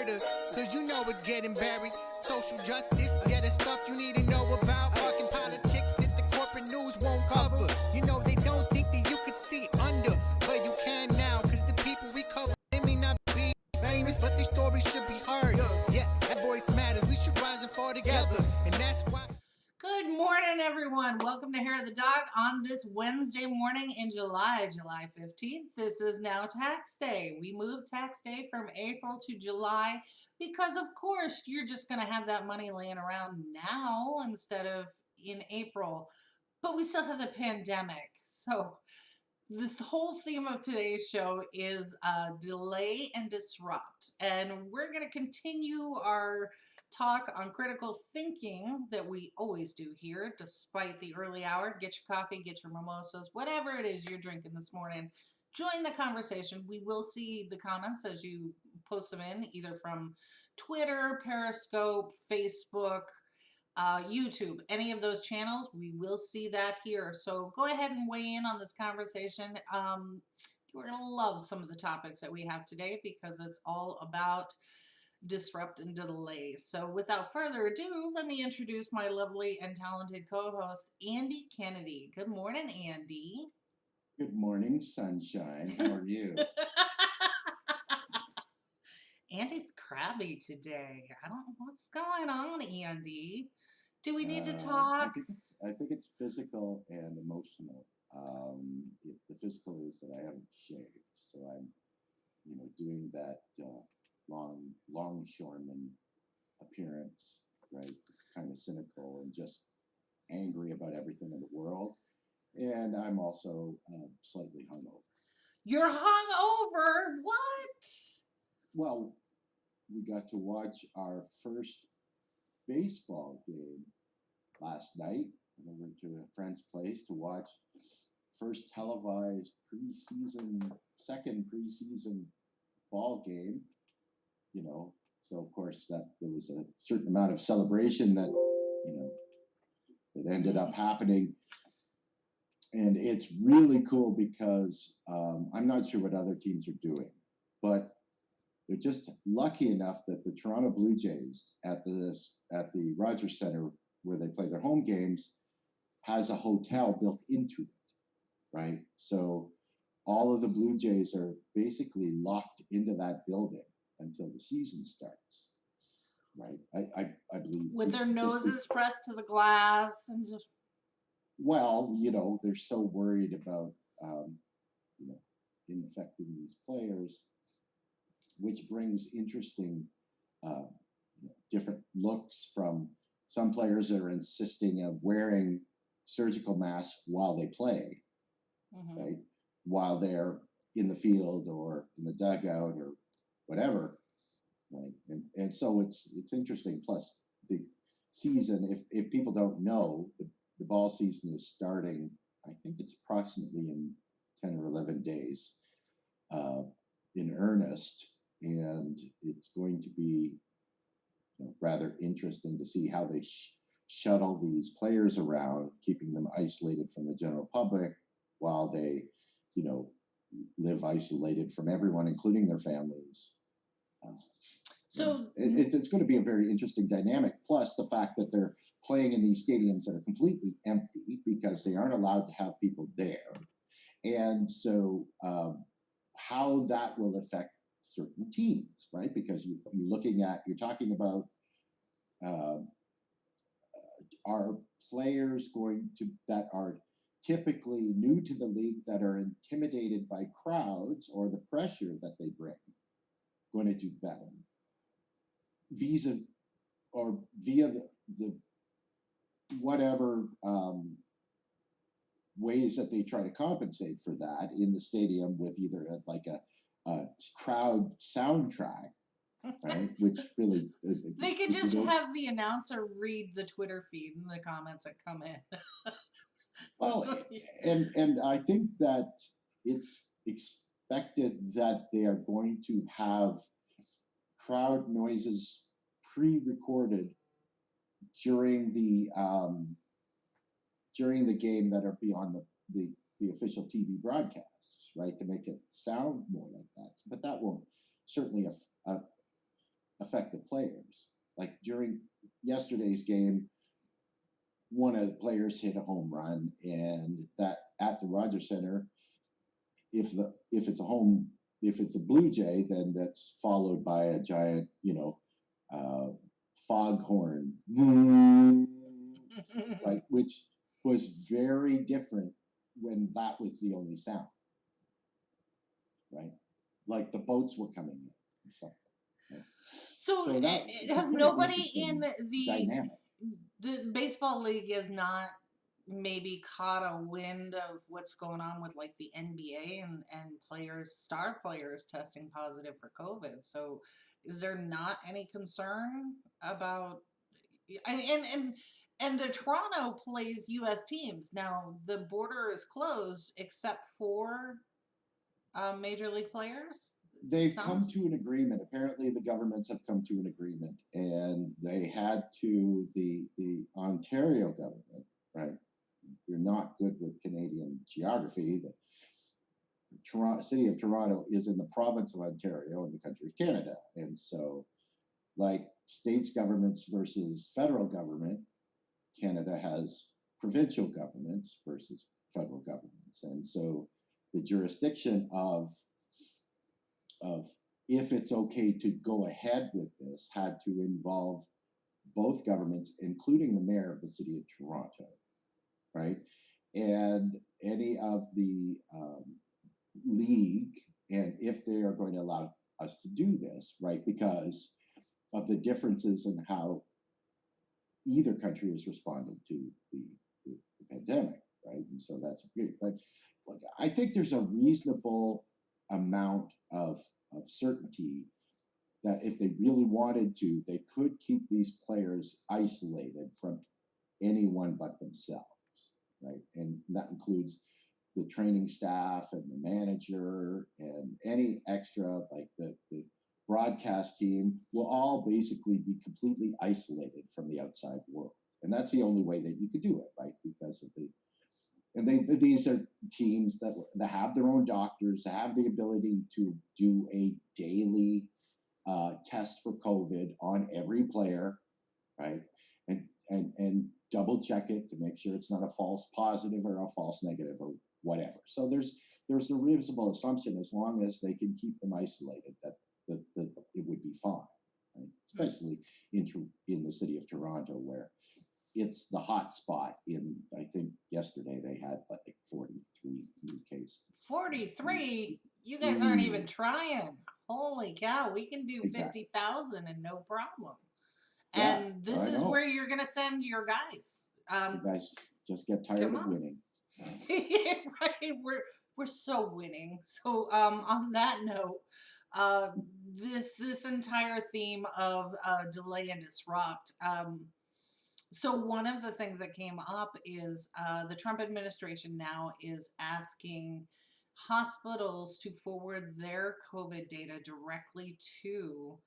murder, cause you know it's getting buried. Social justice, yeah, the stuff you need to know about. Fucking politics that the corporate news won't cover. You know they don't think that you could see under, but you can now, cause the people we cover, they may not be famous, but their stories should be heard. Yeah, that voice matters, we should rise and fall together, and that's why. Good morning, everyone. Welcome to Hair of the Dog on this Wednesday morning in July 15th. This is now tax day. We moved tax day from April to July because, of course, you're just going to have that money laying around now instead of in April. But we still have the pandemic. So the whole theme of today's show is delay and disrupt. And we're going to continue our talk on critical thinking that we always do here, despite the early hour. Get your coffee, get your mimosas, whatever it is you're drinking this morning. Join the conversation. We will see the comments as you post them in, either from Twitter, Periscope, Facebook, YouTube, any of those channels. We will see that here. So go ahead and weigh in on this conversation. You're going to love some of the topics that we have today because it's all about disrupt and delay. So without further ado, let me introduce my lovely and talented co-host, Andy Kennedy. Good morning, Andy. Good morning, sunshine. How are you? Andy's crabby today. I don't know what's going on, Andy. Do we need to talk? I think it's physical and emotional. The physical is that I haven't shaved, so I'm, doing that longshoreman appearance, right? It's kind of cynical and just angry about everything in the world. And I'm also slightly hungover. You're hungover? What? Well, we got to watch our first baseball game last night. I went to a friend's place to watch first televised second preseason ball game. So of course that there was a certain amount of celebration that that ended up happening. And it's really cool because I'm not sure what other teams are doing, but they're just lucky enough that the Toronto Blue Jays at the Rogers Centre, where they play their home games, has a hotel built into it, right? So all of the Blue Jays are basically locked into that building until the season starts, right? I believe. With their noses pressed to the glass and just. Well, they're so worried about, infecting these players, which brings interesting, different looks from some players that are insisting of wearing surgical masks while they play, right? While they're in the field or in the dugout or whatever, right? And so it's interesting. Plus the season, if people don't know, the ball season is starting, I think it's approximately in 10 or 11 days in earnest. And it's going to be rather interesting to see how they shuttle these players around, keeping them isolated from the general public while they, live isolated from everyone, including their families. So it's going to be a very interesting dynamic. Plus the fact that they're playing in these stadiums that are completely empty because they aren't allowed to have people there. And so how that will affect certain teams, right? Because you're talking about are players that are typically new to the league that are intimidated by crowds or the pressure that they bring going to do better via the whatever ways that they try to compensate for that in the stadium with either a crowd soundtrack, right? Which really they could just have the announcer read the Twitter feed and the comments that come in. Well, and I think that it's expected that they are going to have crowd noises pre-recorded during the game that are beyond the official TV broadcasts, right, to make it sound more like that. But that won't certainly affect the players. Like during yesterday's game, one of the players hit a home run, and that at the Rogers Center, if it's a Blue Jay, then that's followed by a giant, foghorn, right? Which was very different when that was the only sound, right? Like the boats were coming in and stuff. Right? So it's a has pretty nobody in interesting the dynamic. baseball league has not maybe caught a wind of what's going on with like the NBA and star players testing positive for COVID. So is there not any concern about and the Toronto plays US teams. Now the border is closed except for major league players. They've come to an agreement. Apparently, the governments have come to an agreement, and they had to the Ontario government, right? You're not good with Canadian geography. The city of Toronto is in the province of Ontario in the country of Canada, and so, like states governments versus federal government, Canada has provincial governments versus federal governments, and so the jurisdiction of if it's okay to go ahead with this had to involve both governments, including the mayor of the city of Toronto, right? And any of the league, and if they are going to allow us to do this, right? Because of the differences in how either country is responding to the pandemic, right? And so that's great. But look, I think there's a reasonable amount of certainty that if they really wanted to, they could keep these players isolated from anyone but themselves, right? And that includes the training staff and the manager and any extra, like the broadcast team will all basically be completely isolated from the outside world. And that's the only way that you could do it, right? Because of these are teams that have their own doctors, have the ability to do a daily test for COVID on every player, right? And double check it to make sure it's not a false positive or a false negative or whatever. So there's a reasonable assumption, as long as they can keep them isolated, that it would be fine, right? Especially in the city of Toronto, where it's the hot spot. I think yesterday they had like 43 new cases. 43? You guys aren't even trying. Holy cow, we can do 50,000 and no problem. And this is where you're going to send your guys. You guys just get tired of winning. Right, we're so winning. So on that note, this entire theme of delay and disrupt. So one of the things that came up is the Trump administration now is asking hospitals to forward their COVID data directly to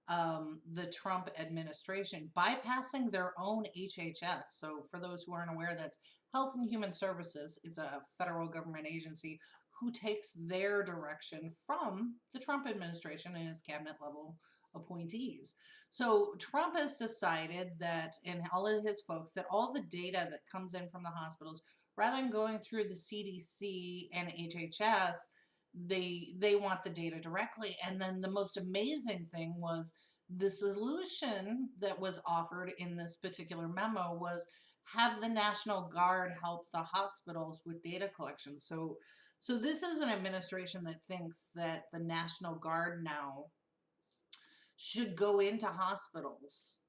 the Trump administration, bypassing their own HHS. So for those who aren't aware, that's Health and Human Services. It's a federal government agency who takes their direction from the Trump administration and his cabinet level appointees. So Trump has decided that, and all of his folks, that all the data that comes in from the hospitals, rather than going through the CDC and HHS, they want the data directly. And then the most amazing thing was the solution that was offered in this particular memo was have the National Guard help the hospitals with data collection. So this is an administration that thinks that the National Guard now should go into hospitals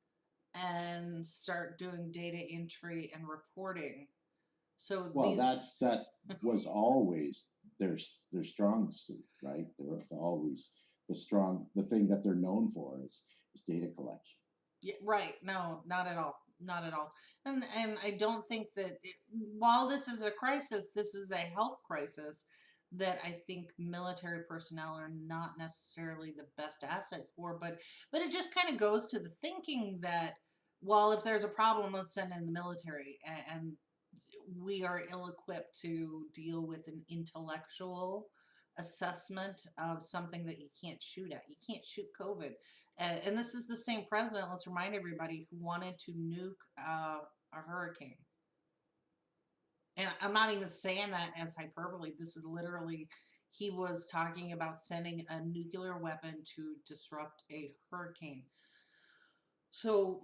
and start doing data entry and reporting. So that was always their strong suit, right? They're always the thing that they're known for is data collection. Yeah, right. No, not at all. Not at all. And I don't think that while this is a crisis, this is a health crisis that I think military personnel are not necessarily the best asset for. But it just kind of goes to the thinking that, well, if there's a problem, let's send in the military, and we are ill-equipped to deal with an intellectual assessment of something that you can't shoot at. You can't shoot COVID. And this is the same president, let's remind everybody, who wanted to nuke a hurricane. And I'm not even saying that as hyperbole. This is literally, he was talking about sending a nuclear weapon to disrupt a hurricane. So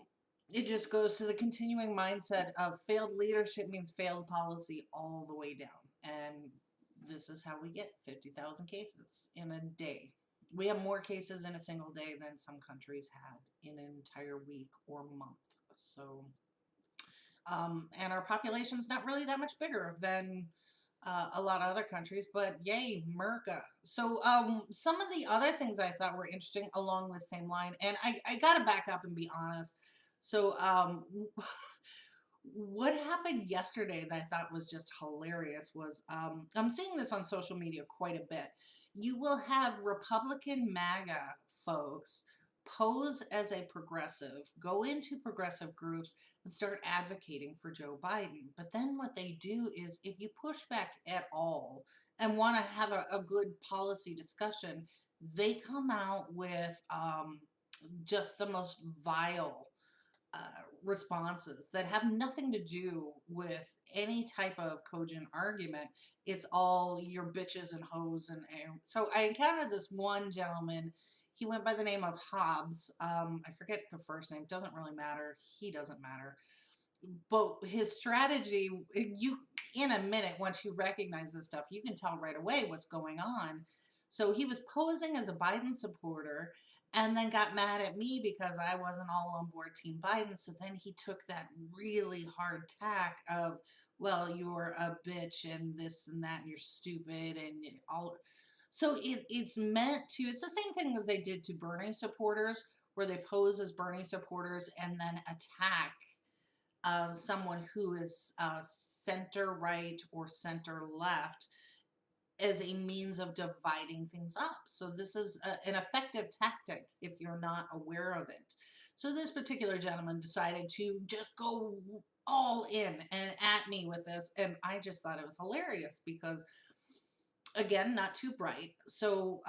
it just goes to the continuing mindset of failed leadership means failed policy all the way down. And this is how we get 50,000 cases in a day. We have more cases in a single day than some countries had in an entire week or month. So, and our population's not really that much bigger than a lot of other countries, but yay, Merca. So some of the other things I thought were interesting along the same line, and I got to back up and be honest. So what happened yesterday that I thought was just hilarious was, I'm seeing this on social media quite a bit. You will have Republican MAGA folks pose as a progressive, go into progressive groups and start advocating for Joe Biden. But then what they do is, if you push back at all and want to have a good policy discussion, they come out with just the most vile responses that have nothing to do with any type of cogent argument. It's all your bitches and hoes. And so I encountered this one gentleman. He went by the name of Hobbs. I forget the first name. Doesn't really matter. He doesn't matter. But his strategy, you, in a minute, once you recognize this stuff, you can tell right away what's going on. So he was posing as a Biden supporter and then got mad at me because I wasn't all on board Team Biden. So then he took that really hard tack of, well, you're a bitch and this and that, and you're stupid and all. So it's meant to, it's the same thing that they did to Bernie supporters, where they pose as Bernie supporters and then attack someone who is center right or center left as a means of dividing things up. So this is an effective tactic if you're not aware of it. So this particular gentleman decided to just go all in and at me with this, and I just thought it was hilarious because, again, not too bright. So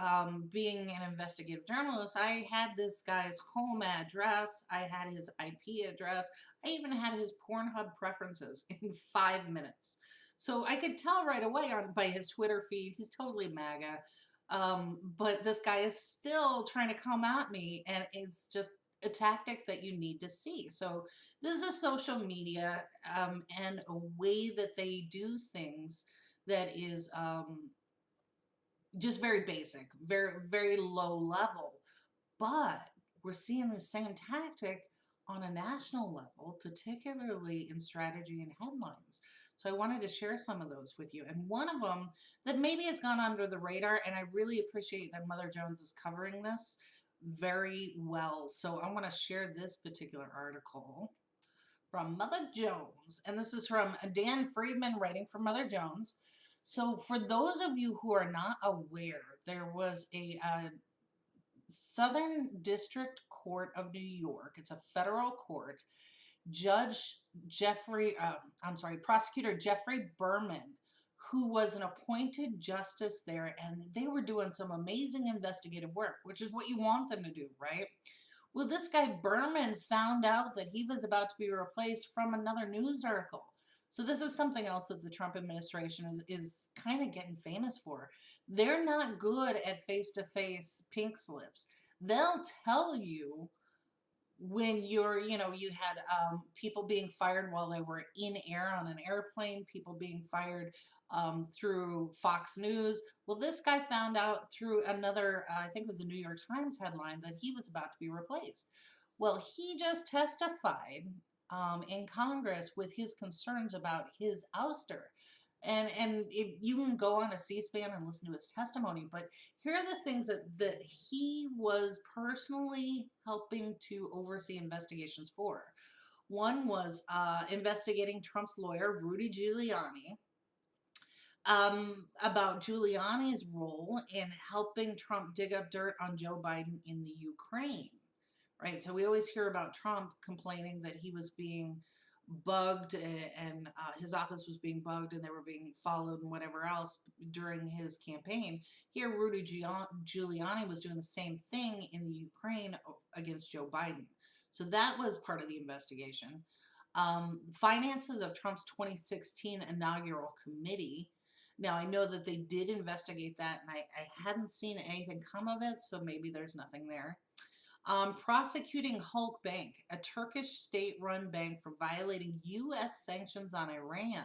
being an investigative journalist, I had this guy's home address, I had his IP address, I even had his Pornhub preferences in 5 minutes. So I could tell right away by his Twitter feed, he's totally MAGA. But this guy is still trying to come at me, and it's just a tactic that you need to see. So this is social media and a way that they do things that is just very basic, very, very low level. But we're seeing the same tactic on a national level, particularly in strategy and headlines. So I wanted to share some of those with you. And one of them that maybe has gone under the radar, and I really appreciate that Mother Jones is covering this very well. So I want to share this particular article from Mother Jones. And this is from Dan Friedman, writing for Mother Jones. So for those of you who are not aware, there was a Southern District Court of New York. It's a federal court. Prosecutor Geoffrey Berman, who was an appointed justice there, and they were doing some amazing investigative work, which is what you want them to do, right? Well, this guy Berman found out that he was about to be replaced from another news article. So this is something else that the Trump administration is kind of getting famous for. They're not good at face-to-face pink slips. They'll tell you when you had people being fired while they were in air on an airplane, people being fired through Fox News. Well, this guy found out through another, I think it was a New York Times headline, that he was about to be replaced. Well, he just testified in Congress with his concerns about his ouster. And if you can go on a C-SPAN and listen to his testimony, but here are the things that he was personally helping to oversee investigations for. One was investigating Trump's lawyer, Rudy Giuliani, about Giuliani's role in helping Trump dig up dirt on Joe Biden in the Ukraine. Right, so we always hear about Trump complaining that he was being bugged, and his office was being bugged and they were being followed and whatever else during his campaign. Here, Rudy Giuliani was doing the same thing in the Ukraine against Joe Biden. So that was part of the investigation. Finances of Trump's 2016 inaugural committee. Now, I know that they did investigate that, and I hadn't seen anything come of it, so maybe there's nothing there. Prosecuting Hulk Bank, a Turkish state-run bank, for violating U.S. sanctions on Iran.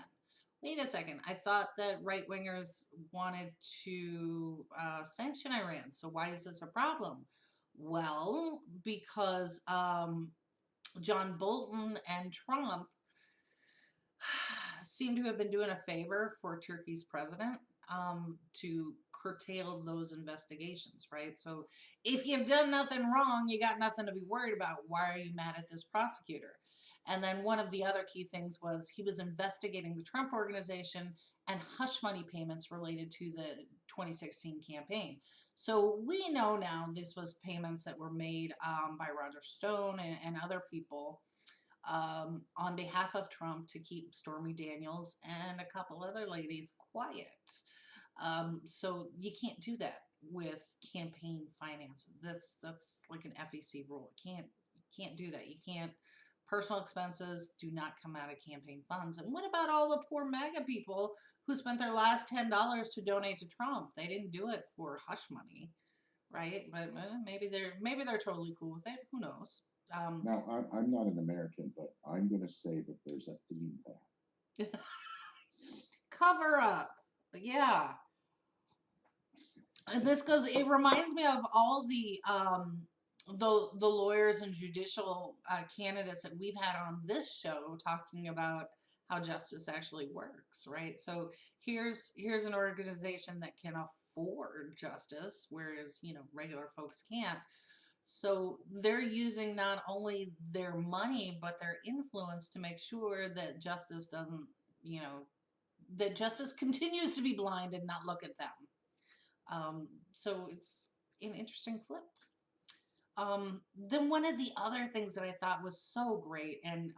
Wait a second, I thought that right-wingers wanted to sanction Iran, so why is this a problem? Well, because John Bolton and Trump seem to have been doing a favor for Turkey's president to curtail those investigations, right? So if you've done nothing wrong, you got nothing to be worried about. Why are you mad at this prosecutor? And then one of the other key things was he was investigating the Trump organization and hush money payments related to the 2016 campaign. So we know now this was payments that were made by Roger Stone and other people on behalf of Trump to keep Stormy Daniels and a couple other ladies quiet. So you can't do that with campaign finances. That's like an FEC rule. You can't do that. You can't. Personal expenses do not come out of campaign funds. And what about all the poor MAGA people who spent their last $10 to donate to Trump? They didn't do it for hush money, right? But maybe they're totally cool with it. Who knows? Now, I'm not an American, but I'm going to say that there's a theme there. Cover up. Yeah. And it reminds me of all the lawyers and judicial candidates that we've had on this show talking about how justice actually works, right? So here's an organization that can afford justice, whereas, regular folks can't. So they're using not only their money, but their influence to make sure that justice doesn't, that justice continues to be blind and not look at them. So it's an interesting flip. Then one of the other things that I thought was so great, and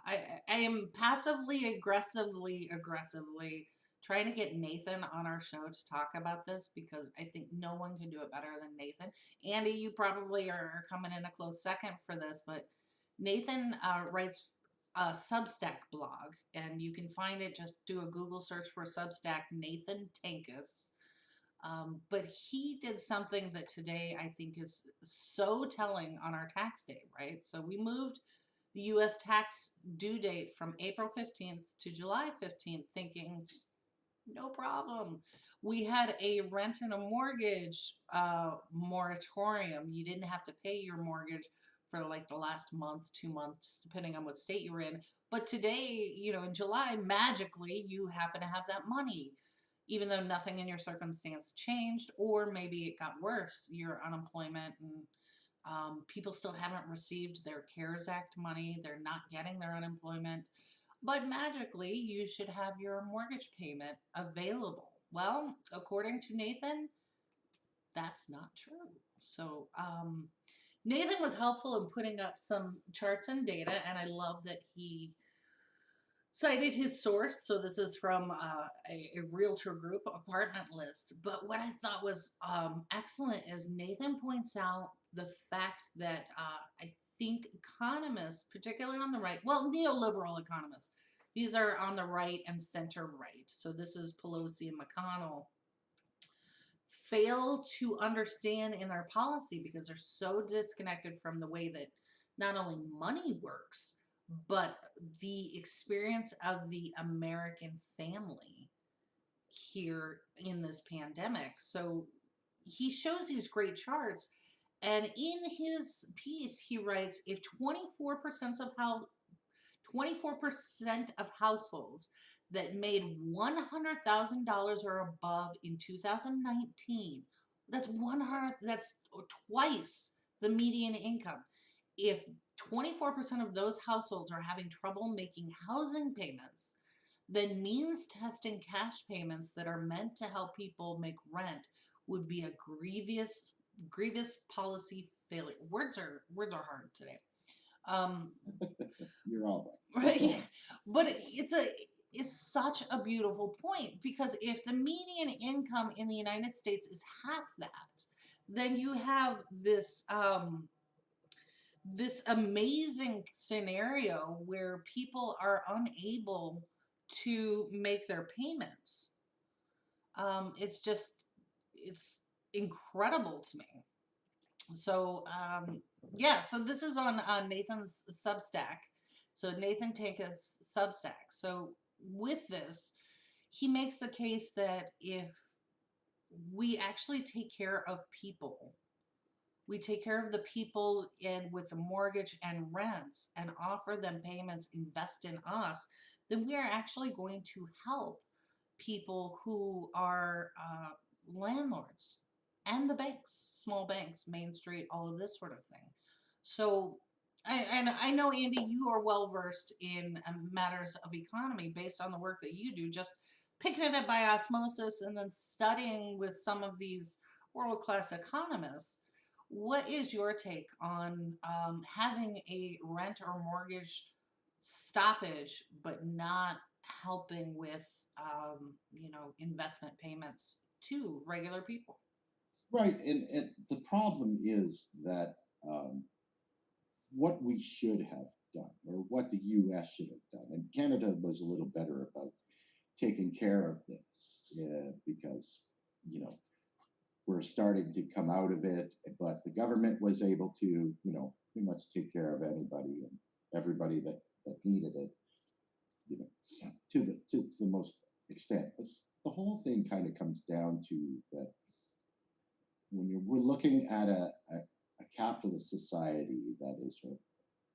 I am passively, aggressively trying to get Nathan on our show to talk about this, because I think no one can do it better than Nathan. Andy, you probably are coming in a close second for this, but Nathan writes a Substack blog, and you can find it, just do a Google search for Substack, Nathan Tankus. But he did something that today I think is so telling on our tax day, right? So we moved the U.S. tax due date from April 15th to July 15th, thinking, no problem. We had a rent and a mortgage moratorium. You didn't have to pay your mortgage for like the last month, 2 months, depending on what state you were in. But today, in July, magically, you happen to have that money, even though nothing in your circumstance changed, or maybe it got worse, your unemployment, and people still haven't received their CARES Act money. They're not getting their unemployment. But magically, you should have your mortgage payment available. Well, according to Nathan, that's not true. So Nathan was helpful in putting up some charts and data, and I love that he cited his source. So this is from a realtor group, Apartment List. But what I thought was excellent is Nathan points out the fact that I think economists, particularly on the right, well, neoliberal economists, these are on the right and center right. So this is Pelosi and McConnell, fail to understand in their policy because they're so disconnected from the way that not only money works, but the experience of the American family here in this pandemic. So he shows these great charts, and in his piece he writes, if 24% of households that made $100,000 or above in 2019, that's twice the median income. If 24% of those households are having trouble making housing payments, then means testing cash payments that are meant to help people make rent would be a grievous policy failure. Words are hard today. Um, You're all right. Go right? on. But it's such a beautiful point, because if the median income in the United States is half that, then you have this amazing scenario where people are unable to make their payments. It's just, it's incredible to me. So yeah, so this is on Nathan's Substack. So Nathan Tankus Substack. So with this, he makes the case that if we actually take care of people, we take care of the people and with the mortgage and rents and offer them payments, invest in us, then we are actually going to help people who are landlords and the banks, small banks, Main Street, all of this sort of thing. So, I know, Andy, you are well versed in matters of economy based on the work that you do, just picking it up by osmosis and then studying with some of these world class economists. What is your take on having a rent or mortgage stoppage, but not helping with, investment payments to regular people? Right, and the problem is that um, what we should have done, or what the U.S. should have done, and Canada was a little better about taking care of this, because we're starting to come out of it, but the government was able to pretty much take care of anybody and everybody that needed it, you know, to the most extent. But the whole thing kind of comes down to that when we're looking at a capitalist society that is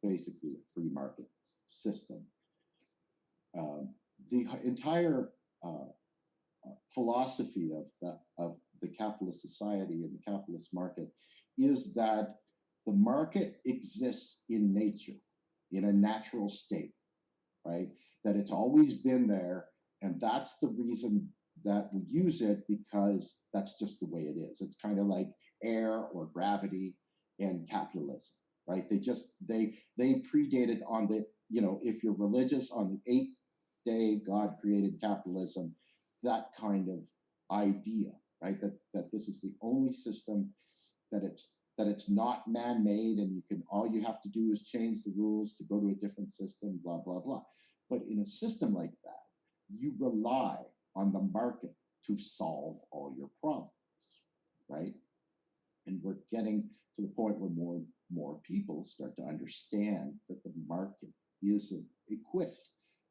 basically a free market system, the entire philosophy of the capitalist society and the capitalist market is that the market exists in nature, in a natural state, right? That it's always been there, and that's the reason that we use it, because that's just the way it is. It's kind of like air or gravity and capitalism, right? They predated on the, if you're religious, on the eighth day God created capitalism, that kind of idea, right? That this is the only system, that it's not man-made, and all you have to do is change the rules to go to a different system, blah blah blah. But in a system like that, you rely on the market to solve all your problems, right? And we're getting to the point where more and more people start to understand that the market is equipped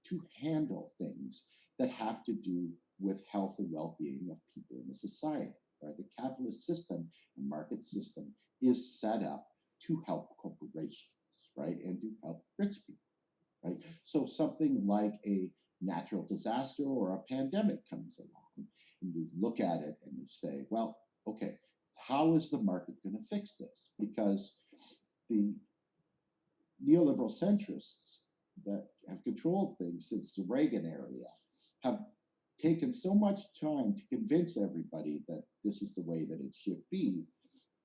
to handle things that have to do with health and well-being of people in the society, right? The capitalist system, the market system, is set up to help corporations, right? And to help rich people, right? So something like a natural disaster or a pandemic comes along, and we look at it and we say, well, okay, how is the market going to fix this? Because the neoliberal centrists that have controlled things since the Reagan era have taken so much time to convince everybody that this is the way that it should be,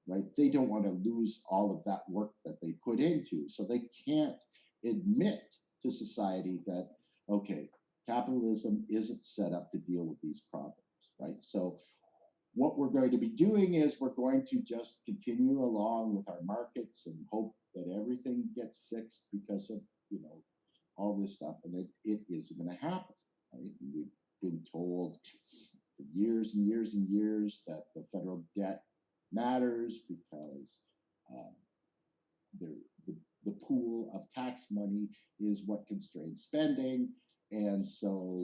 right? They don't want to lose all of that work that they put into, so they can't admit to society that, okay, capitalism isn't set up to deal with these problems, right? So what we're going to be doing is we're going to just continue along with our markets and hope that everything gets fixed because of all this stuff, and it isn't going to happen, right? And we've been told for years and years and years that the federal debt matters because the pool of tax money is what constrains spending. And so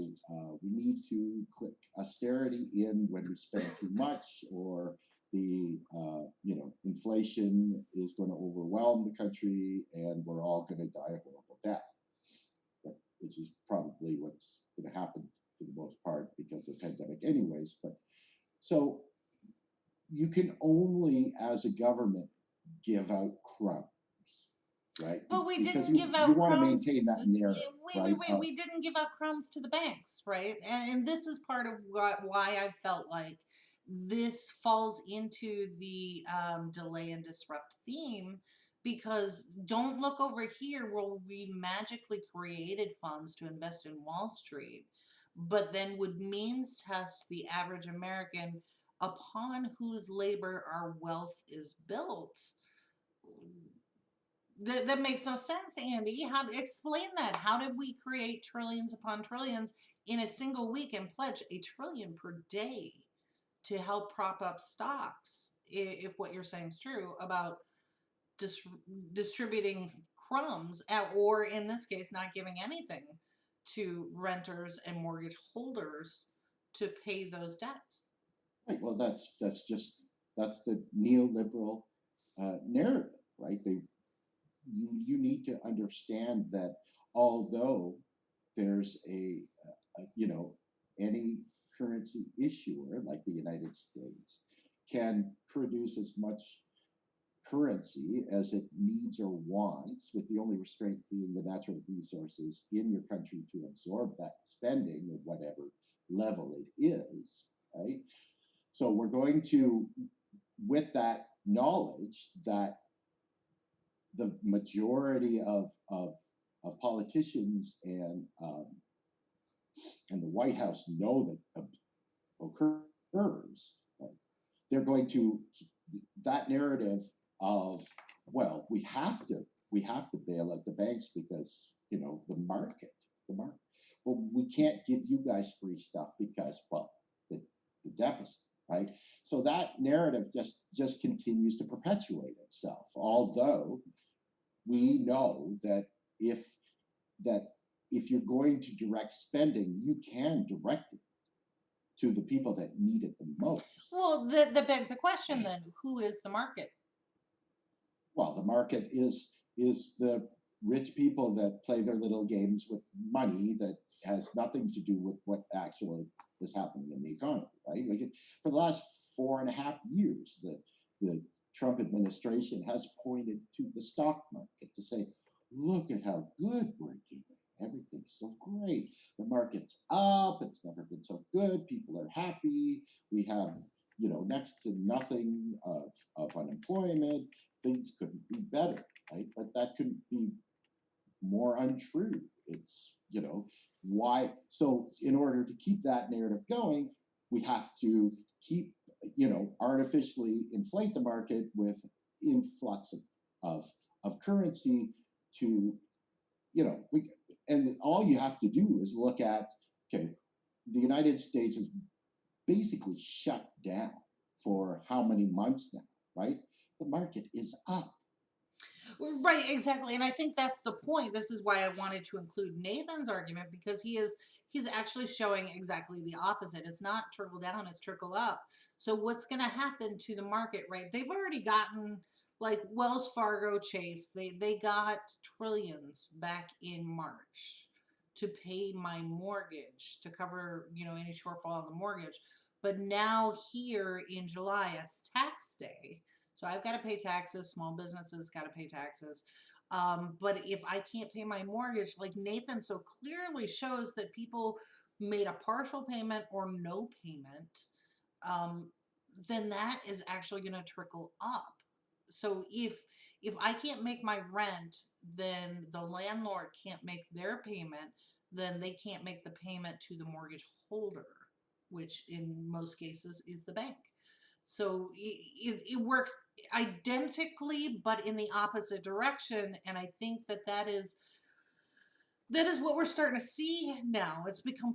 we need to click austerity in when we spend too much, or the inflation is going to overwhelm the country and we're all going to die a horrible death, which is probably what's going to happen for the most part because of the pandemic anyways. But so you can only, as a government, give out crumbs, right? But we Because didn't give out you want to crumbs. maintain that narrative, right? We didn't give out crumbs to the banks, right? And this is part of why I felt like this falls into the delay and disrupt theme, Because don't look over here where we magically created funds to invest in Wall Street, but then would means test the average American upon whose labor our wealth is built. That makes no sense, Andy. How explain that? How did we create trillions upon trillions in a single week and pledge a trillion per day to help prop up stocks? If what you're saying is true about distributing crumbs, or in this case, not giving anything to renters and mortgage holders to pay those debts. Right. Well, that's the neoliberal narrative, right? You need to understand that although there's any currency issuer like the United States can produce as much currency as it needs or wants, with the only restraint being the natural resources in your country to absorb that spending at whatever level it is, right? So we're going to, with that knowledge that the majority of politicians and the White House know that occurs, right? They're going to, that narrative of, well, we have to bail out the banks because the market. Well, we can't give you guys free stuff because, well, the deficit, right? So that narrative just continues to perpetuate itself. Although we know that if you're going to direct spending, you can direct it to the people that need it the most. Well, that begs the question then: who is the market? Well, the market is the rich people that play their little games with money that has nothing to do with what actually is happening in the economy, right? For the last 4.5 years, the Trump administration has pointed to the stock market to say, look at how good we're doing. Everything's so great. The market's up. It's never been so good. People are happy. We have, next to nothing of unemployment. Things couldn't be better, right? But that couldn't be more untrue. It's, why? So in order to keep that narrative going, we have to keep, artificially inflate the market with influx of currency to, and all you have to do is look at, okay, the United States is basically shut down for how many months now, right? The market is up. Right, exactly. And I think that's the point. This is why I wanted to include Nathan's argument, because he's actually showing exactly the opposite. It's not trickle down, it's trickle up. So what's going to happen to the market, right? They've already gotten, like Wells Fargo, Chase, they got trillions back in March to pay my mortgage, to cover, any shortfall on the mortgage. But now here in July, it's tax day. So I've got to pay taxes. Small businesses got to pay taxes. But if I can't pay my mortgage, like Nathan so clearly shows that people made a partial payment or no payment, then that is actually going to trickle up. So if I can't make my rent, then the landlord can't make their payment, then they can't make the payment to the mortgage holder, which in most cases is the bank. So it works identically, but in the opposite direction. And I think that is what we're starting to see now. It's become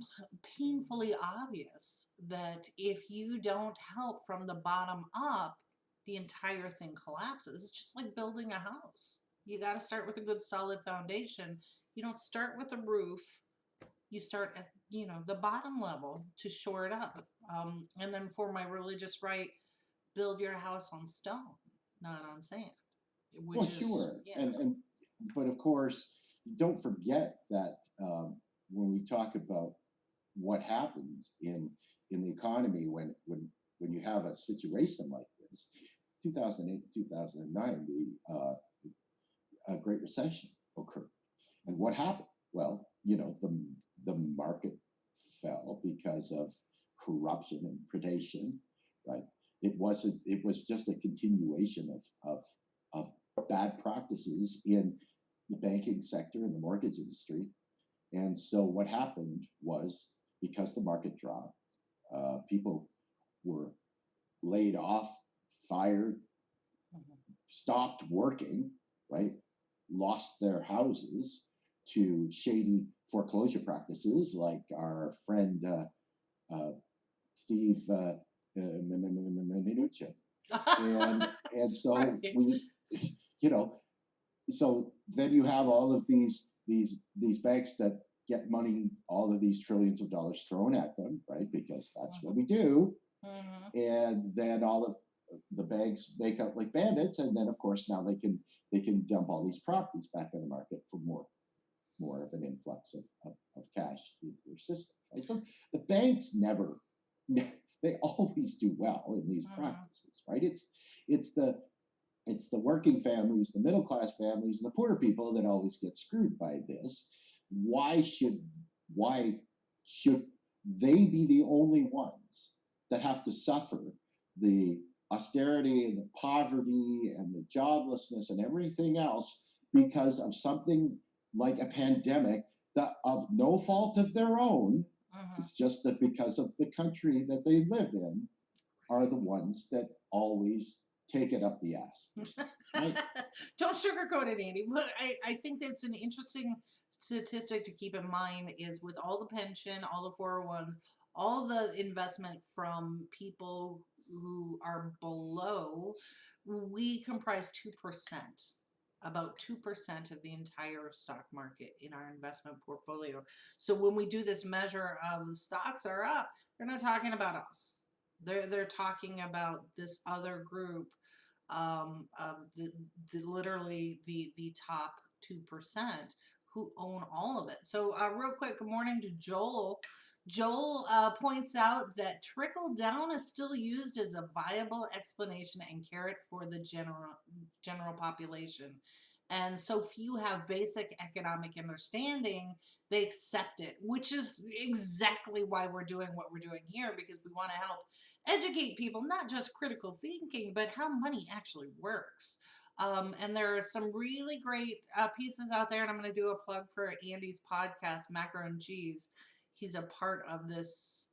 painfully obvious that if you don't help from the bottom up, the entire thing collapses. It's just like building a house. You got to start with a good solid foundation. You don't start with a roof. You start at, the bottom level to shore it up. And then for my religious right, build your house on stone, not on sand. Well, sure. But of course, don't forget that when we talk about what happens in the economy when you have a situation like this, 2008, 2009, the Great Recession occurred. And what happened? Well, the market fell because of corruption and predation, right? It was just a continuation of bad practices in the banking sector and the mortgage industry. And so what happened was, because the market dropped, people were laid off, fired, stopped working, right? Lost their houses to shady foreclosure practices, like our friend Steve Mnuchin. And so we, so then you have all of these banks that get money, all of these trillions of dollars thrown at them, right? Because that's what we do. And then all of the banks make out like bandits, and then of course now they can dump all these properties back in the market for more of an influx of cash into their system, right? So the banks they always do well in these practices, right? It's the working families, the middle class families, and the poorer people that always get screwed by this. Why should they be the only ones that have to suffer the austerity and the poverty and the joblessness and everything else because of something like a pandemic that of no fault of their own? It's just that because of the country that they live in are the ones that always take it up the ass. Right? Don't sugarcoat it, Andy. But I think that's an interesting statistic to keep in mind is with all the pension, all the 401s, all the investment from people who are below, we comprise 2%. About 2% of the entire stock market in our investment portfolio. So when we do this measure of the stocks are up, they're not talking about us. They're talking about this other group, literally the top 2% who own all of it. So real quick, good morning to Joel. Joel points out that trickle down is still used as a viable explanation and carrot for the general population. And so few have basic economic understanding, they accept it, which is exactly why we're doing what we're doing here, because we want to help educate people, not just critical thinking, but how money actually works. And there are some really great pieces out there, and I'm going to do a plug for Andy's podcast, Macro and Cheese. He's a part of this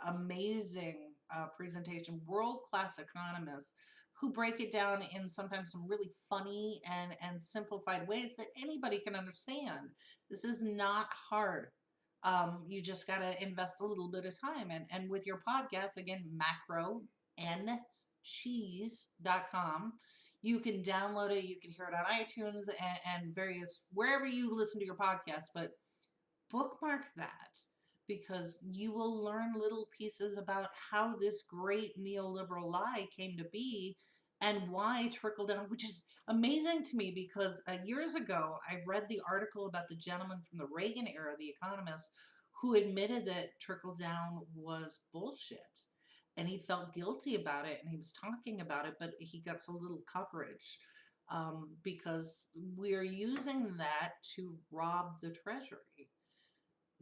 amazing presentation, world-class economists who break it down in sometimes some really funny and simplified ways that anybody can understand. This is not hard. You just got to invest a little bit of time. And with your podcast, again, macroandcheese.com. You can download it. You can hear it on iTunes and various, wherever you listen to your podcast. But bookmark that, because you will learn little pieces about how this great neoliberal lie came to be and why trickle down, which is amazing to me because years ago I read the article about the gentleman from the Reagan era, the economist, who admitted that trickle down was bullshit. And he felt guilty about it and he was talking about it, but he got so little coverage because we're using that to rob the treasury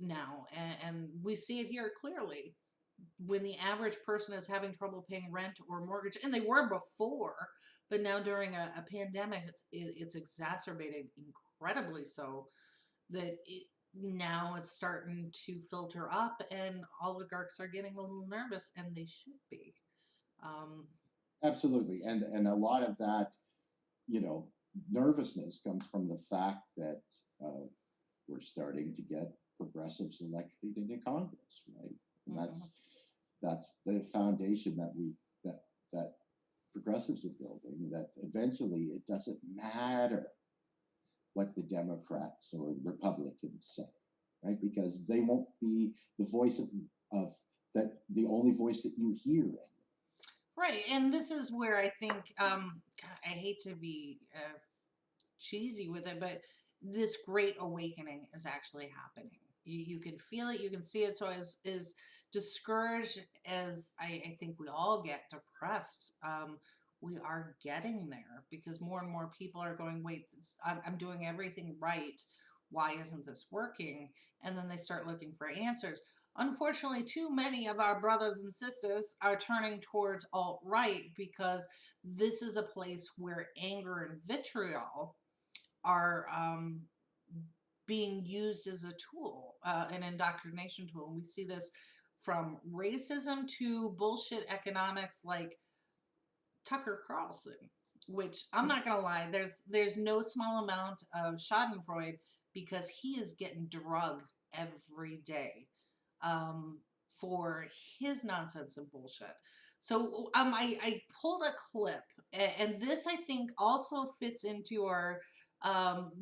now, and we see it here clearly when the average person is having trouble paying rent or mortgage, and they were before, but now during a pandemic, it's exacerbated incredibly so that now it's starting to filter up, and oligarchs are getting a little nervous, and they should be. Absolutely, and a lot of that, nervousness comes from the fact that we're starting to get progressives elected into Congress, right? And that's the foundation that progressives are building. That eventually it doesn't matter what the Democrats or Republicans say, right? Because they won't be the voice of that, the only voice that you hear. Right, and this is where I think God, I hate to be cheesy with it, but this great awakening is actually happening. You can feel it, you can see it. So as discouraged as I think we all get depressed, we are getting there because more and more people are going, wait, I'm doing everything right. Why isn't this working? And then they start looking for answers. unfortunately, too many of our brothers and sisters are turning towards alt-right because this is a place where anger and vitriol are being used as a tool, an indoctrination tool. And we see this from racism to bullshit economics like Tucker Carlson, which I'm not gonna lie, there's no small amount of Schadenfreude because he is getting drugged every day for his nonsense and bullshit. So I pulled a clip, and this I think also fits into our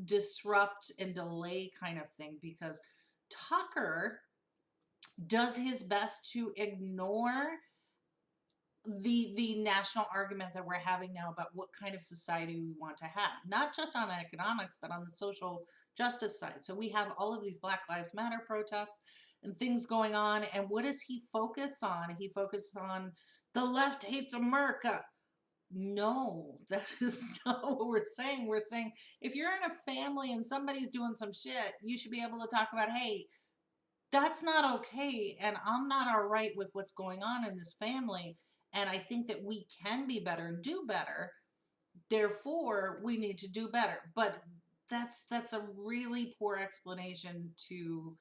disrupt and delay kind of thing, because Tucker does his best to ignore the national argument that we're having now about what kind of society we want to have, not just on economics, but on the social justice side. So we have all of these Black Lives Matter protests and things going on. And what does he focus on? He focuses on the left hates America. No, that is not what we're saying. We're saying if you're in a family and somebody's doing some shit, you should be able to talk about, hey, that's not okay. And I'm not all right with what's going on in this family. And I think that we can be better and do better. Therefore, we need to do better. But that's a really poor explanation to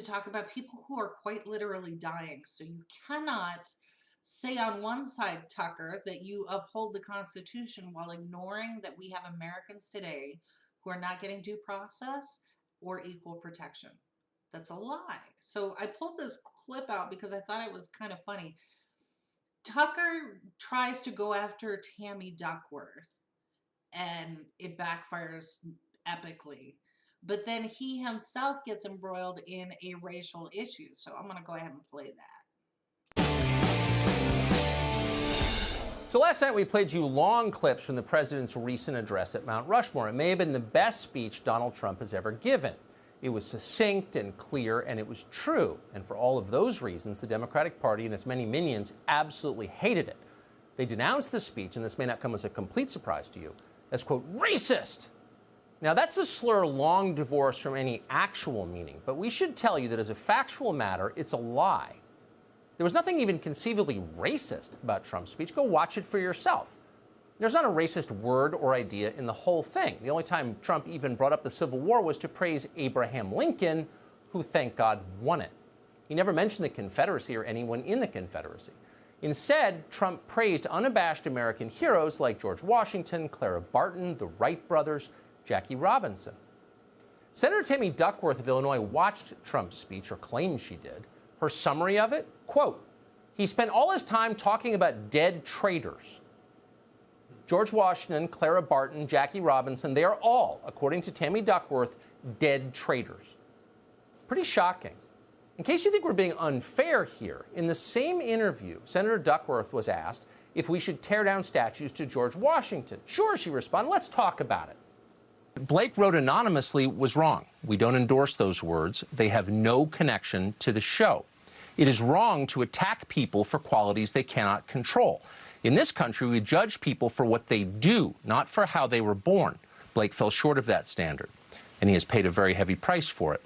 talk about people who are quite literally dying. So you cannot say on one side, Tucker, that you uphold the Constitution while ignoring that we have Americans today who are not getting due process or equal protection. That's a lie. So I pulled this clip out because I thought it was kind of funny. Tucker tries to go after Tammy Duckworth and it backfires epically. But then he himself gets embroiled in a racial issue. So I'm going to go ahead and play that. So last night we played you long clips from the president's recent address at Mount Rushmore. It may have been the best speech Donald Trump has ever given. It was succinct and clear, and it was true. And for all of those reasons, the Democratic Party and its many minions absolutely hated it. They denounced the speech, and this may not come as a complete surprise to you, as, quote, racist. Now, that's a slur long divorced from any actual meaning, but we should tell you that as a factual matter, it's a lie. There was nothing even conceivably racist about Trump's speech. Go watch it for yourself. There's not a racist word or idea in the whole thing. The only time Trump even brought up the Civil War was to praise Abraham Lincoln, who, thank God, won it. He never mentioned the Confederacy or anyone in the Confederacy. Instead, Trump praised unabashed American heroes like George Washington, Clara Barton, the Wright brothers, Jackie Robinson. Senator Tammy Duckworth of Illinois watched Trump's speech, or claimed she did. Her summary of it, quote, he spent all his time talking about dead traitors. George Washington, Clara Barton, Jackie Robinson, they are all, according to Tammy Duckworth, dead traitors. Pretty shocking. In case you think we're being unfair here, in the same interview, Senator Duckworth was asked if we should tear down statues to George Washington. Sure, she responded, let's talk about it. Blake wrote anonymously was wrong. We don't endorse those words. They have no connection to the show. It is wrong to attack people for qualities they cannot control. In this country, we judge people for what they do, not for how they were born. Blake fell short of that standard, and he has paid a very heavy price for it.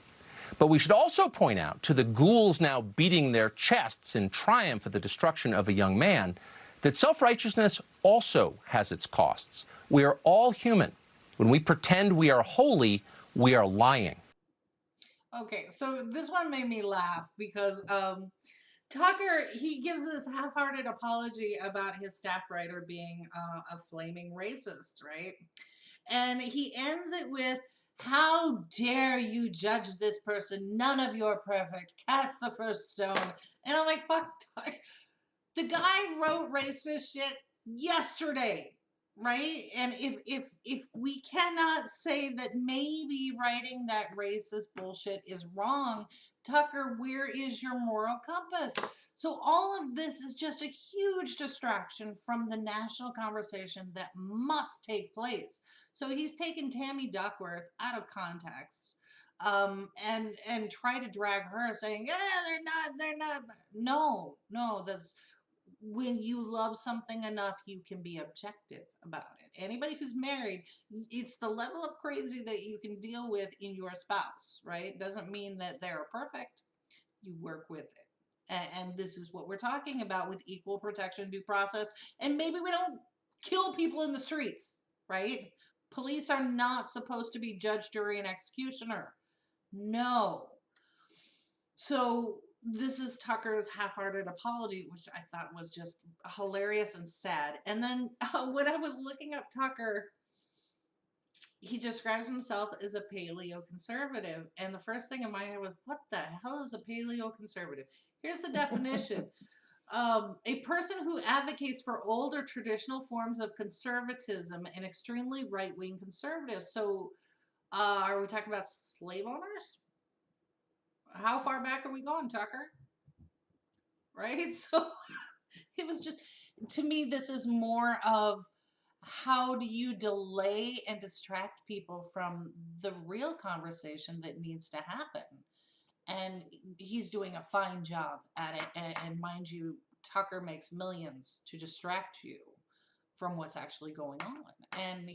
But we should also point out to the ghouls now beating their chests in triumph at the destruction of a young man that self-righteousness also has its costs. We are all human. When we pretend we are holy, we are lying. Okay, so this one made me laugh because Tucker, he gives this half-hearted apology about his staff writer being a flaming racist, right? And he ends it with, how dare you judge this person? None of you are perfect. Cast the first stone. And I'm like, fuck, the guy wrote racist shit yesterday, right? And if we cannot say that maybe writing that racist bullshit is wrong, Tucker, where is your moral compass? So all of this is just a huge distraction from the national conversation that must take place. So he's taken Tammy Duckworth out of context and try to drag her saying, yeah, they're not. No, that's when you love something enough, you can be objective about it. Anybody who's married, it's the level of crazy that you can deal with in your spouse, right? Doesn't mean that they're perfect. you work with it. And this is what we're talking about with equal protection due process. And maybe we don't kill people in the streets, right? Police are not supposed to be judge, jury, and executioner. No. So this is Tucker's half-hearted apology, which I thought was just hilarious and sad. And then when I was looking up Tucker, he describes himself as a paleoconservative. And the first thing in my head was, what the hell is a paleoconservative? Here's the definition. A person who advocates for old or traditional forms of conservatism and extremely right-wing conservative. So are we talking about slave owners? How far back are we going, Tucker? Right? So it was just, to me, this is more of how do you delay and distract people from the real conversation that needs to happen? And he's doing a fine job at it. And mind you, Tucker makes millions to distract you from what's actually going on. And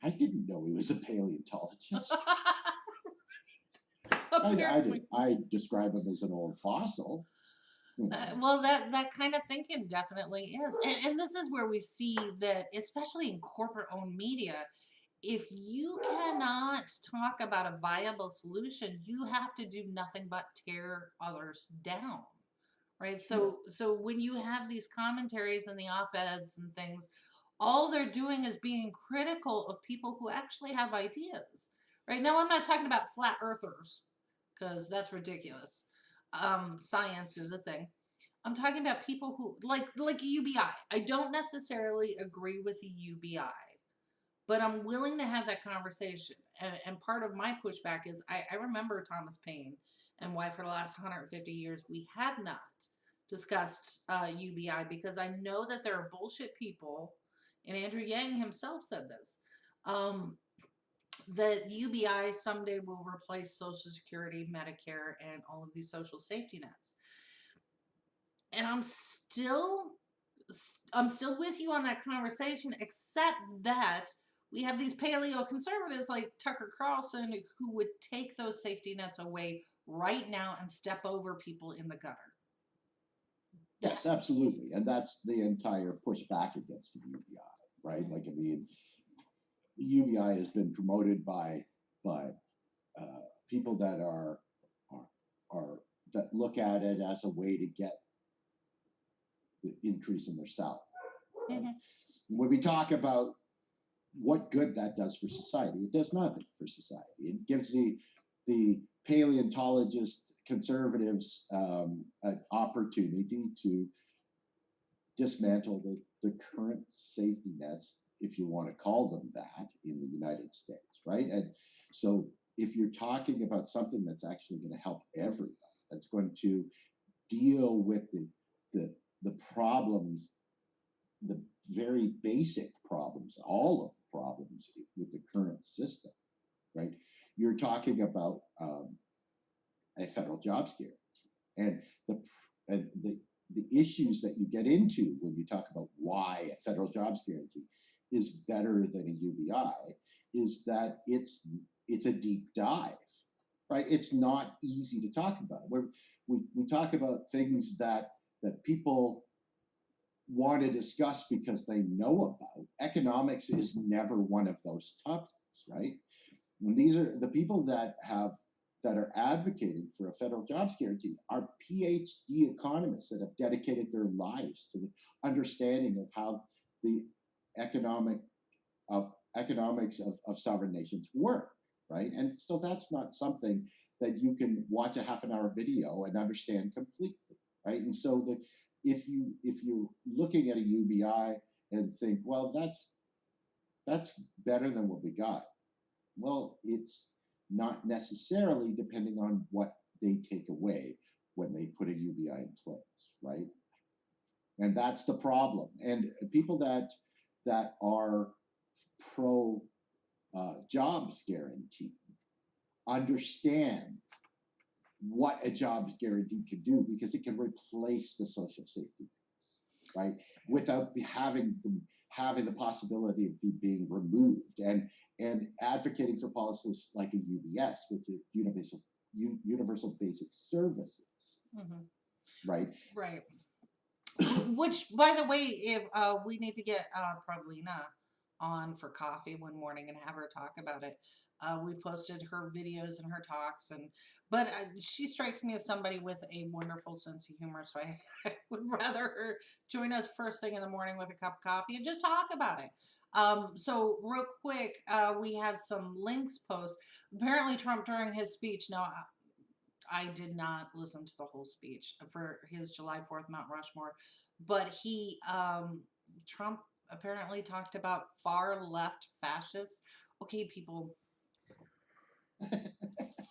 I didn't know he was a paleontologist. I describe him as an old fossil. Well, that kind of thinking definitely is. And this is where we see that, especially in corporate-owned media, if you cannot talk about a viable solution, you have to do nothing but tear others down, right? So when you have these commentaries and the op-eds and things, all they're doing is being critical of people who actually have ideas, right? Now, I'm not talking about flat earthers, because that's ridiculous. Science is a thing. I'm talking about people who, like UBI. I don't necessarily agree with the UBI. But I'm willing to have that conversation. And part of my pushback is I remember Thomas Paine, and why for the last 150 years we have not discussed UBI, because I know that there are bullshit people, and Andrew Yang himself said this, that UBI someday will replace Social Security, Medicare, and all of these social safety nets. And I'm still with you on that conversation, except that we have these paleo conservatives like Tucker Carlson who would take those safety nets away right now and step over people in the gutter. Yes, absolutely. And that's the entire pushback against the UBI, right? Like, I mean, the UBI has been promoted by people that are that look at it as a way to get the increase in their salary. Right? Mm-hmm. When we talk about what good that does for society, it does nothing for society. It gives the paleontologist conservatives an opportunity to dismantle the current safety nets, if you want to call them that, in the United States, right? And so if you're talking about something that's actually going to help everyone, that's going to deal with the problems, the very basic problems, all of the problems with the current system, right? You're talking about a federal jobs guarantee, and the issues that you get into when you talk about why a federal jobs guarantee is better than a UBI is that it's a deep dive, right? It's not easy to talk about. We talk about things that people want to discuss because they know about. Economics is never one of those topics, right? When these are the people that are advocating for a federal jobs guarantee are PhD economists that have dedicated their lives to the understanding of how the economics of sovereign nations work, right? And so that's not something that you can watch a half-an-hour video and understand completely, right? And so if you're looking at a UBI and think, well, that's better than what we got, well, it's not necessarily, depending on what they take away when they put a UBI in place, right? And that's the problem. And people that are pro jobs guarantee understand what a jobs guarantee can do, because it can replace the social safety nets, right? Without having the possibility of them being removed, and advocating for policies like a UBS, which is universal basic services, right? Right. Which, by the way, if we need to get Pravlina on for coffee one morning and have her talk about it. We posted her videos and her talks, but she strikes me as somebody with a wonderful sense of humor. So I would rather her join us first thing in the morning with a cup of coffee and just talk about it. So real quick, we had some links post. Apparently, Trump during his speech. Now, I did not listen to the whole speech for his July 4th Mount Rushmore, but Trump apparently talked about far left fascists. Okay, people.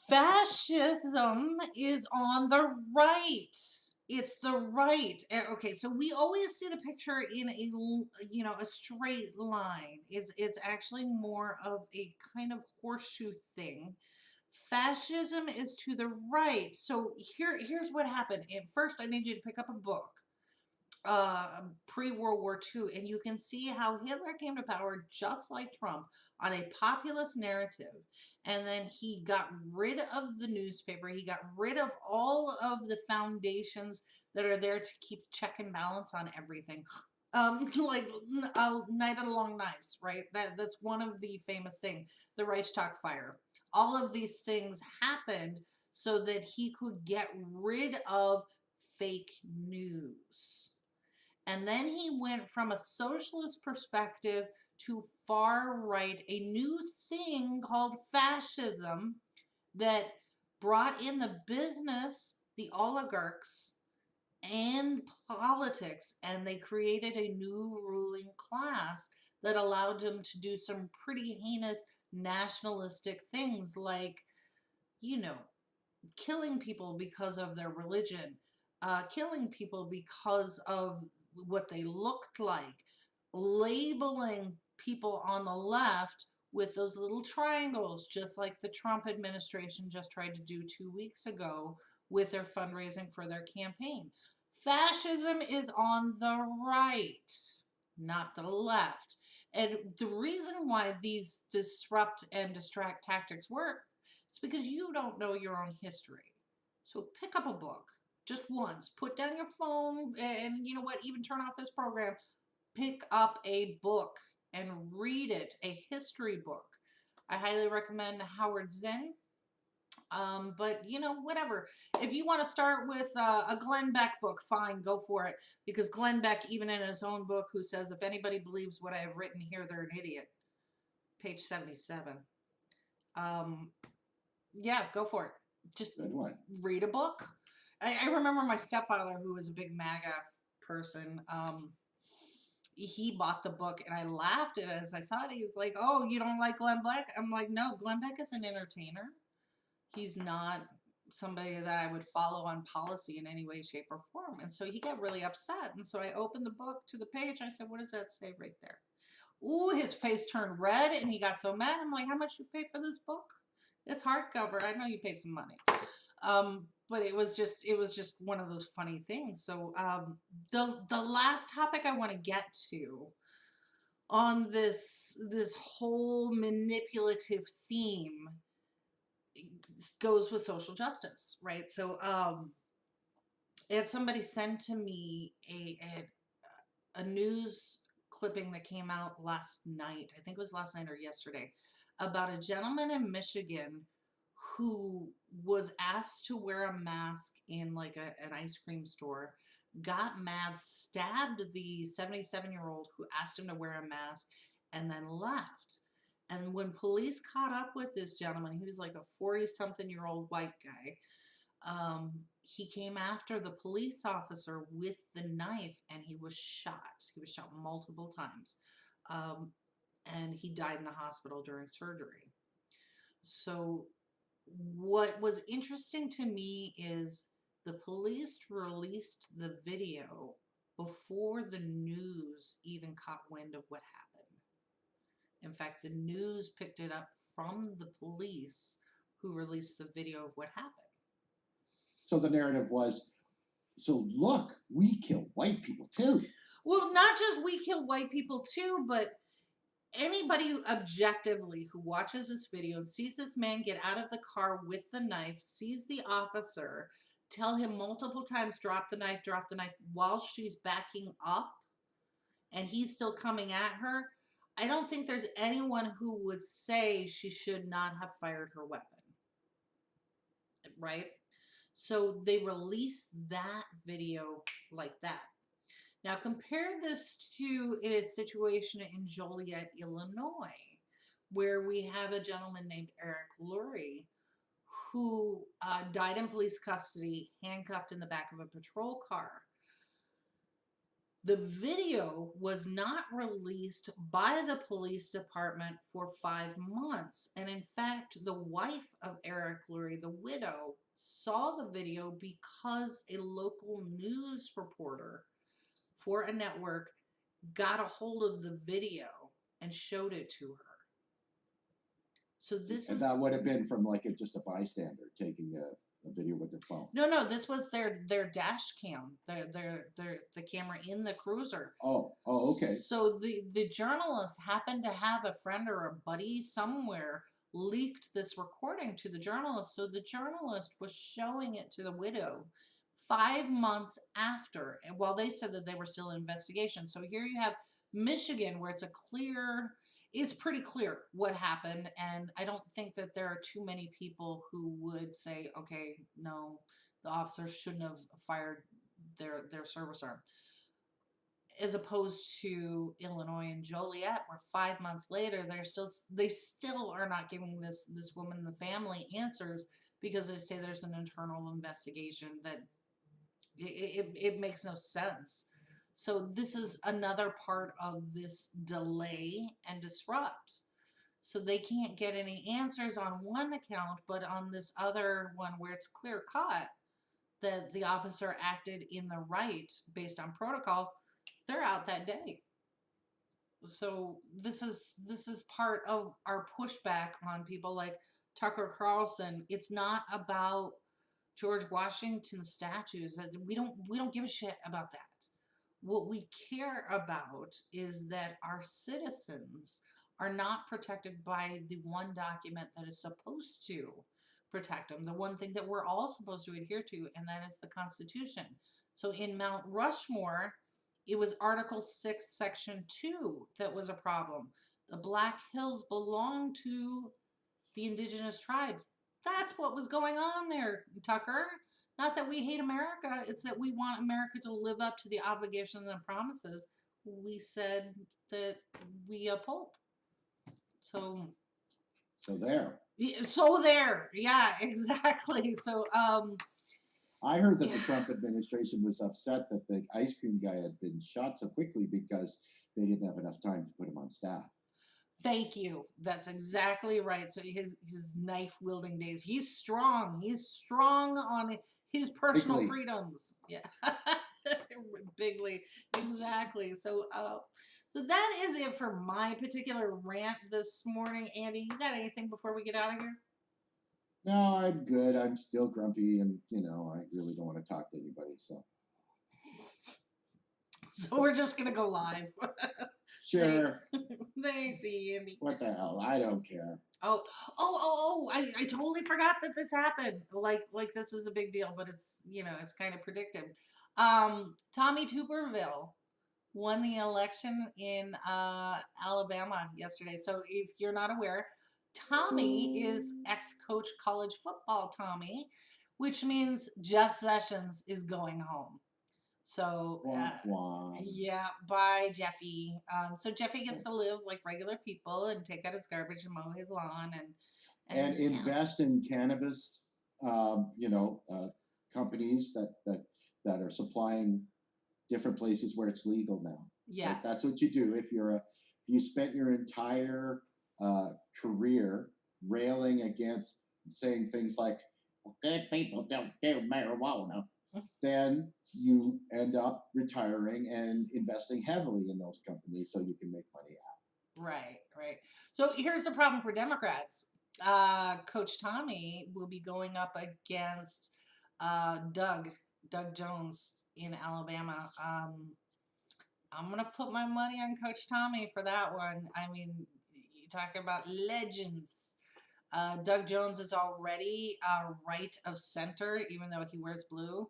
Fascism is on the right. It's the right. Okay, so we always see the picture in a straight line. It's actually more of a kind of horseshoe thing. Fascism is to the right. So here's what happened. First, I need you to pick up a book, pre-World War II, and you can see how Hitler came to power just like Trump on a populist narrative. And then he got rid of the newspaper. He got rid of all of the foundations that are there to keep check and balance on everything. Like Night of the Long Knives, right? That's one of the famous things. The Reichstag fire. All of these things happened so that he could get rid of fake news. And then he went from a socialist perspective to far right, a new thing called fascism that brought in the business, the oligarchs, and politics, and they created a new ruling class that allowed them to do some pretty heinous nationalistic things like, killing people because of their religion, killing people because of what they looked like, labeling people on the left with those little triangles, just like the Trump administration just tried to do 2 weeks ago with their fundraising for their campaign. Fascism is on the right, not the left. And the reason why these disrupt and distract tactics work is because you don't know your own history. So pick up a book just once, put down your phone, and you know what, even turn off this program. Pick up a book and read it, a history book. I highly recommend Howard Zinn. But whatever. If you want to start with a Glenn Beck book, fine, go for it. Because Glenn Beck, even in his own book, who says, if anybody believes what I have written here, they're an idiot. Page 77. Yeah, go for it. Just read a book. I remember my stepfather, who was a big MAGA person, he bought the book, and I laughed at it as I saw it. He was like, oh, you don't like Glenn Beck? I'm like, no, Glenn Beck is an entertainer. He's not somebody that I would follow on policy in any way, shape, or form. And so he got really upset. And so I opened the book to the page. I said, what does that say right there? Ooh, his face turned red, and he got so mad. I'm like, how much you pay for this book? It's hardcover. I know you paid some money. But it was just one of those funny things. So the last topic I want to get to on this whole manipulative theme goes with social justice, right? So had somebody sent to me a news clipping that came out last night. I think it was last night or yesterday, about a gentleman in Michigan who was asked to wear a mask in like an ice cream store, got mad, stabbed the 77-year-old who asked him to wear a mask, and then left. And when police caught up with this gentleman, he was like a 40-something-year-old white guy. He came after the police officer with the knife, and he was shot. He was shot multiple times. And he died in the hospital during surgery. So what was interesting to me is the police released the video before the news even caught wind of what happened. In fact, the news picked it up from the police who released the video of what happened. So the narrative was, so look, we kill white people too. Well, not just we kill white people too, but anybody who objectively who watches this video and sees this man get out of the car with the knife, sees the officer tell him multiple times, drop the knife, while she's backing up and he's still coming at her, I don't think there's anyone who would say she should not have fired her weapon. Right? So they released that video like that. Now compare this to a situation in Joliet, Illinois, where we have a gentleman named Eric Lurie who died in police custody, handcuffed in the back of a patrol car. The video was not released by the police department for 5 months. And in fact, the wife of Eric Lurie, the widow, saw the video because a local news reporter for a network got a hold of the video and showed it to her. So this and is... that would have been from like just a bystander taking a video with their phone. No, this was their dash cam, the camera in the cruiser. Oh, okay. So the journalist happened to have a friend or a buddy somewhere leaked this recording to the journalist. So the journalist was showing it to the widow 5 months after, and while they said that they were still in investigation. So here you have Michigan, where it's pretty clear what happened, and I don't think that there are too many people who would say, okay, no, the officer shouldn't have fired their service arm. As opposed to Illinois and Joliet, where 5 months later they still are not giving this woman and the family answers because they say there's an internal investigation that it makes no sense. So this is another part of this delay and disrupt. So they can't get any answers on one account, but on this other one where it's clear cut that the officer acted in the right based on protocol, they're out that day. So this is part of our pushback on people like Tucker Carlson. It's not about George Washington statues. We don't give a shit about that. What we care about is that our citizens are not protected by the one document that is supposed to protect them, the one thing that we're all supposed to adhere to, and that is the Constitution. So in Mount Rushmore, it was Article 6, Section 2 that was a problem. The Black Hills belong to the indigenous tribes. That's what was going on there, Tucker. Not that we hate America, it's that we want America to live up to the obligations and promises we said that we uphold. So there. So there. Yeah, exactly. So I heard that the Trump administration was upset that the ice cream guy had been shot so quickly because they didn't have enough time to put him on staff. Thank you. That's exactly right. So his knife wielding days. He's strong. He's strong on his personal Bigly. Freedoms. Yeah. Bigly. Exactly. So so that is it for my particular rant this morning. Andy, you got anything before we get out of here? No, I'm good. I'm still grumpy, and I really don't want to talk to anybody. So we're just gonna go live. Sure. Thanks, Andy. What the hell? I don't care. Oh! I totally forgot that this happened. Like this is a big deal, but it's it's kind of predictive. Tommy Tuberville won the election in Alabama yesterday. So if you're not aware, Tommy is ex-coach college football Tommy, which means Jeff Sessions is going home. So yeah, bye Jeffy. So Jeffy gets to live like regular people and take out his garbage and mow his lawn and invest in cannabis. Companies that are supplying different places where it's legal now. Yeah, like, that's what you do if you spent your entire career railing against saying things like "good people don't do marijuana." Then you end up retiring and investing heavily in those companies so you can make money out. Right. So here's the problem for Democrats. Coach Tommy will be going up against Doug Jones in Alabama. I'm going to put my money on Coach Tommy for that one. I mean, you talk about legends. Doug Jones is already right of center, even though he wears blue.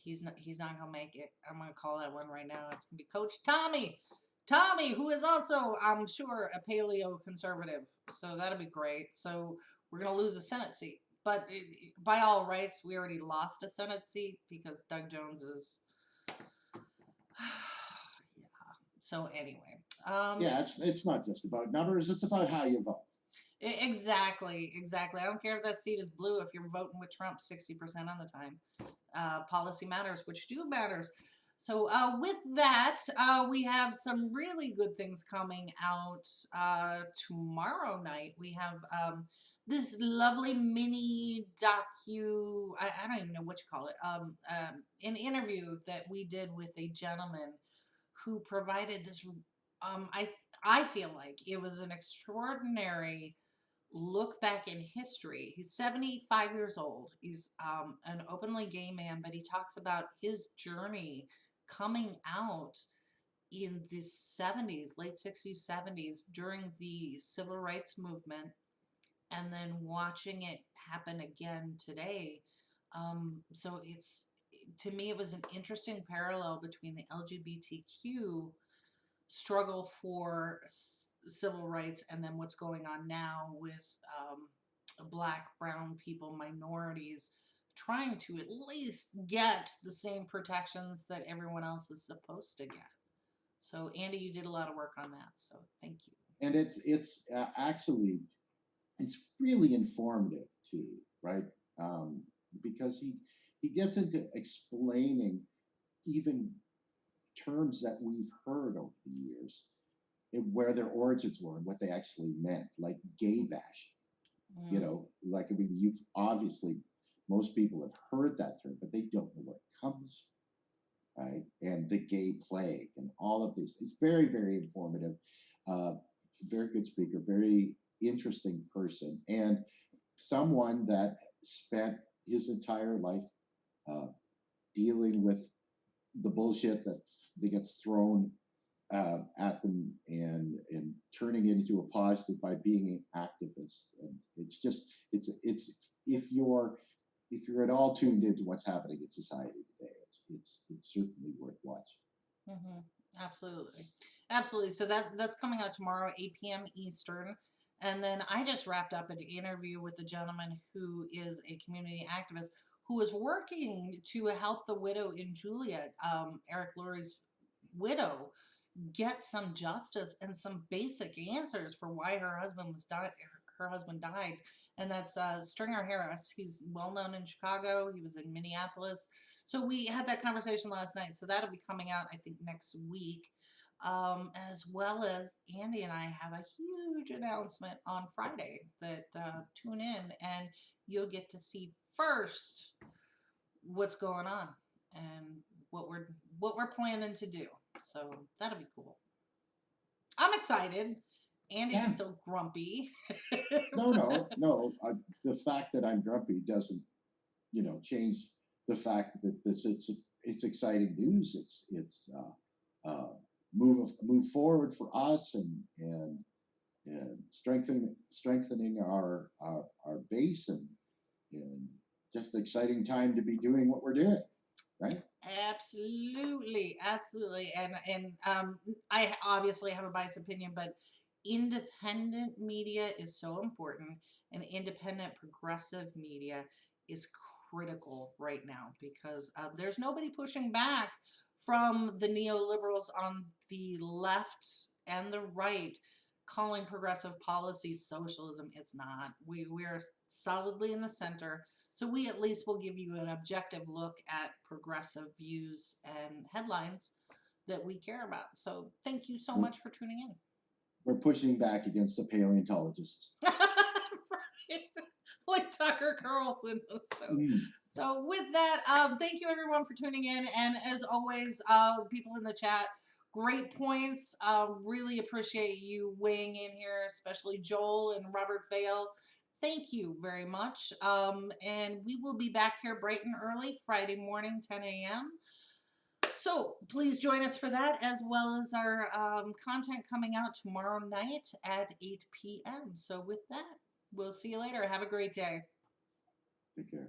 He's not gonna make it. I'm gonna call that one right now. It's gonna be Coach Tommy. Tommy, who is also, I'm sure, a paleo conservative. So that'll be great. So we're gonna lose a Senate seat. But by all rights, we already lost a Senate seat because Doug Jones is yeah. So anyway. Yeah, it's not just about numbers, it's about how you vote. Exactly. I don't care if that seat is blue if you're voting with Trump 60% of the time. Policy matters, which do matters. So with that, we have some really good things coming out tomorrow night. We have this lovely mini I don't even know what you call it, an interview that we did with a gentleman who provided this. I feel like it was an extraordinary look back in history. He's 75 years old. He's an openly gay man, but he talks about his journey coming out in the 70s, late 60s, 70s, during the civil rights movement, and then watching it happen again today. So to me, it was an interesting parallel between the LGBTQ struggle for civil rights and then what's going on now with black, brown people, minorities, trying to at least get the same protections that everyone else is supposed to get. So Andy, you did a lot of work on that, so thank you. And it's actually, it's really informative too, right? Because he gets into explaining even terms that we've heard over the years, where their origins were and what they actually meant, like gay bash. You know, like, I mean, you've obviously, most people have heard that term, but they don't know where it comes from, right? And the gay plague and all of this. It's very, very informative. Very good speaker, very interesting person, and someone that spent his entire life dealing with the bullshit that gets thrown at them and turning it into a positive by being an activist. And it's just it's if you're at all tuned into what's happening in society today, it's certainly worth watching. Absolutely. So that's coming out tomorrow, 8 p.m. Eastern. And then I just wrapped up an interview with a gentleman who is a community activist who is working to help the widow in Juliet, Eric Lurie's widow, get some justice and some basic answers for why her husband died. And that's Stringer Harris. He's well known in Chicago. He was in Minneapolis. So we had that conversation last night. So that'll be coming out, I think, next week. As well as Andy and I have a huge announcement on Friday that tune in and you'll get to see first what's going on and what we're planning to do. So that'll be cool. I'm excited. Andy's still grumpy. No. The fact that I'm grumpy doesn't, change the fact that it's exciting news. It's move forward for us and strengthening our base and just an exciting time to be doing what we're doing, right? Absolutely. And I obviously have a biased opinion, but independent media is so important, and independent progressive media is critical right now because there's nobody pushing back from the neoliberals on the left and the right calling progressive policy socialism. It's not. We're solidly in the center. So we at least will give you an objective look at progressive views and headlines that we care about. So thank you so much for tuning in. We're pushing back against the paleontologists. Right. Like Tucker Carlson. So with that, thank you everyone for tuning in. And as always, people in the chat, great points. Really appreciate you weighing in here, especially Joel and Robert Vale. Thank you very much. And we will be back here bright and early Friday morning, 10 a.m. So please join us for that, as well as our content coming out tomorrow night at 8 p.m. So with that, we'll see you later. Have a great day. Take care.